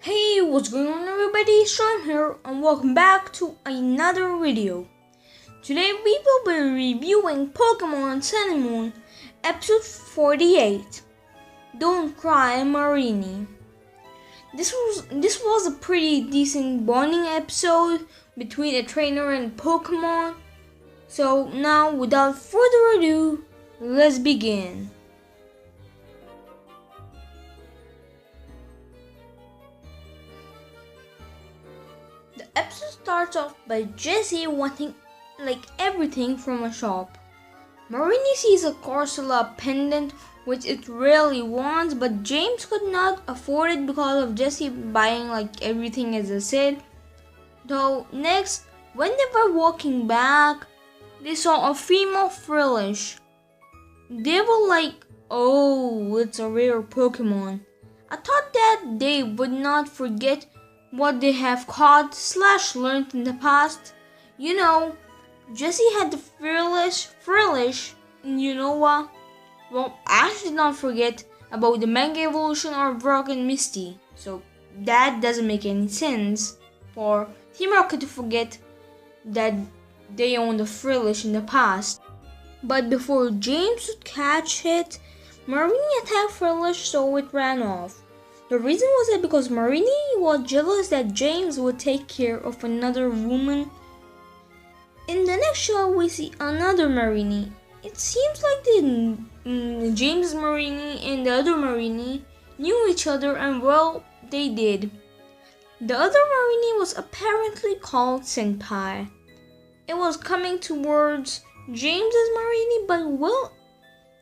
Hey, what's going on everybody? Strame here and welcome back to another video. Today we will be reviewing Pokemon Sun and Moon episode 48. Don't Cry Marini. This was a pretty decent bonding episode between a trainer and Pokemon. So now without further ado, let's begin. The episode starts off by Jessie wanting everything from a shop. Marini sees a Corsola pendant which it really wants, but James could not afford it because of Jessie buying everything as I said. Though next, when they were walking back, they saw a female Frillish. They were like, oh, it's a rare Pokemon. I thought that they would not forget what they have caught / learned in the past. You know, Jessie had the Frillish, and you know what? Well, Ash did not forget about the Mega Evolution of Rock and Misty, so that doesn't make any sense for Team Rocket to forget that they owned the Frillish in the past. But before James would catch it, Marini attacked Frillish, so it ran off. The reason was that because Marini was jealous that James would take care of another woman. In the next shot, we see another Marini. It seems like James Marini and the other Marini knew each other, and well, they did. The other Marini was apparently called Senpai. It was coming towards James's Marini, but well,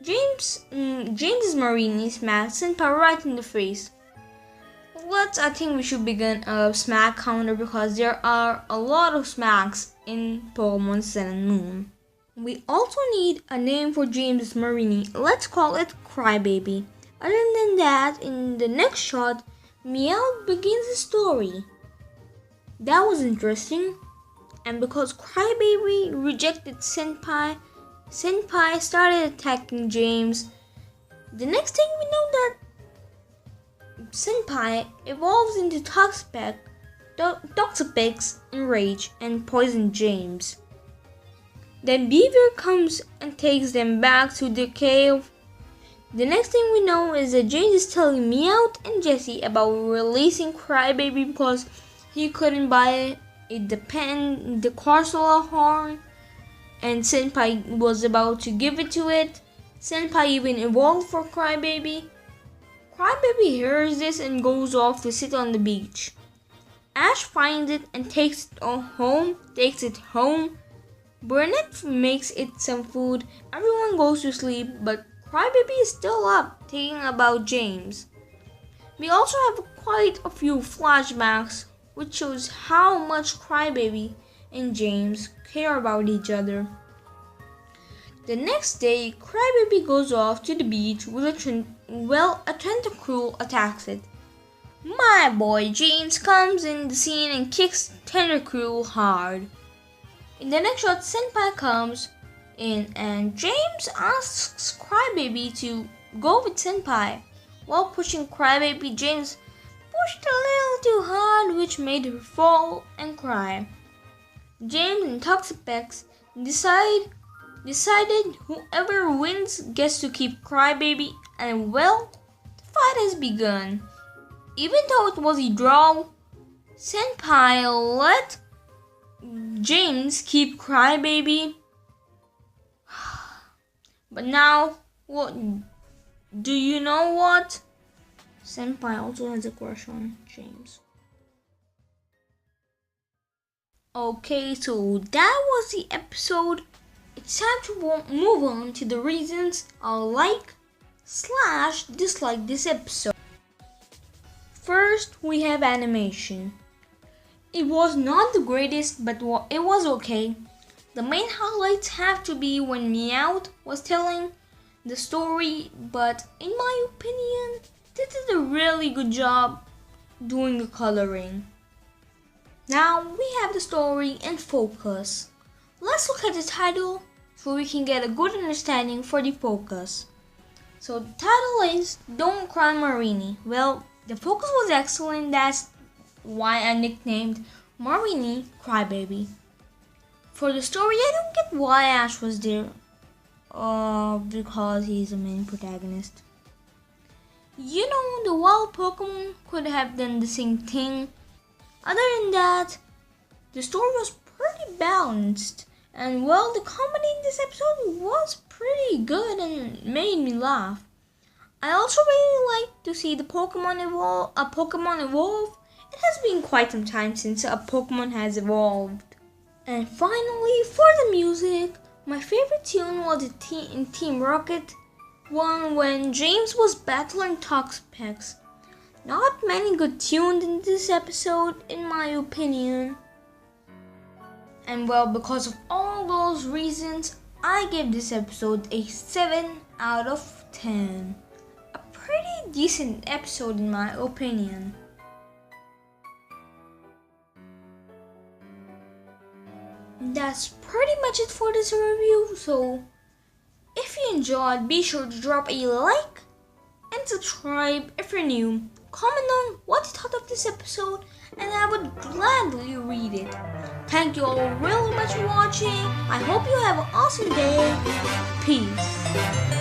James's Marini smacked Senpai right in the face. I think we should begin a smack counter because there are a lot of smacks in Pokemon Sun and Moon. We also need a name for James Marini. Let's call it CryBaby. Other than that, in the next shot, Meowth begins the story. That was interesting. And because CryBaby rejected Senpai started attacking James. The next thing we know that Senpai evolves into Toxapex in rage and poisons James. Then Beaver comes and takes them back to the cave. The next thing we know is that James is telling Meowth and Jessie about releasing CryBaby because he couldn't buy the Corsola horn, and Senpai was about to give it to it. Senpai even evolved for CryBaby. CryBaby hears this and goes off to sit on the beach. Ash finds it and takes it home. Burnett makes it some food. Everyone goes to sleep, but CryBaby is still up, thinking about James. We also have quite a few flashbacks, which shows how much CryBaby and James care about each other. The next day, CryBaby goes off to the beach with a Tentacruel attacks it. My boy James comes in the scene and kicks Tentacruel hard. In the next shot, Senpai comes in and James asks CryBaby to go with Senpai. While pushing CryBaby, James pushed a little too hard, which made her fall and cry. James and Toxapex decided whoever wins gets to keep CryBaby, and well, the fight has begun. Even though it was a draw, Senpai let James keep CryBaby. But now, what? Do you know what? Senpai also has a crush on James. Okay, so that was the episode. It's time to move on to the reasons I'll /dislike this episode. First, we have animation. It was not the greatest, but it was okay. The main highlights have to be when Meowth was telling the story, but in my opinion, they did a really good job doing the coloring. Now we have the story in focus. Let's look at the title so we can get a good understanding for the focus. So the title is Don't Cry Marini. Well, the focus was excellent, that's why I nicknamed Marini CryBaby. For the story, I don't get why Ash was there. Because he's the main protagonist. You know, the wild Pokemon could have done the same thing. Other than that, the story was pretty balanced. And well, the comedy in this episode was pretty good and made me laugh. I also really like to see the Pokemon evolve. It has been quite some time since a Pokemon has evolved. And finally, for the music, my favorite tune was in Team Rocket one when James was battling Toxapex. Not many good tunes in this episode, in my opinion. And well, because of all those reasons, I give this episode a 7 out of 10. A pretty decent episode in my opinion. That's pretty much it for this review, so if you enjoyed, be sure to drop a like and subscribe if you're new. Comment on what you thought of this episode and I would gladly read it. Thank you all really much for watching. I hope you have an awesome day. Peace.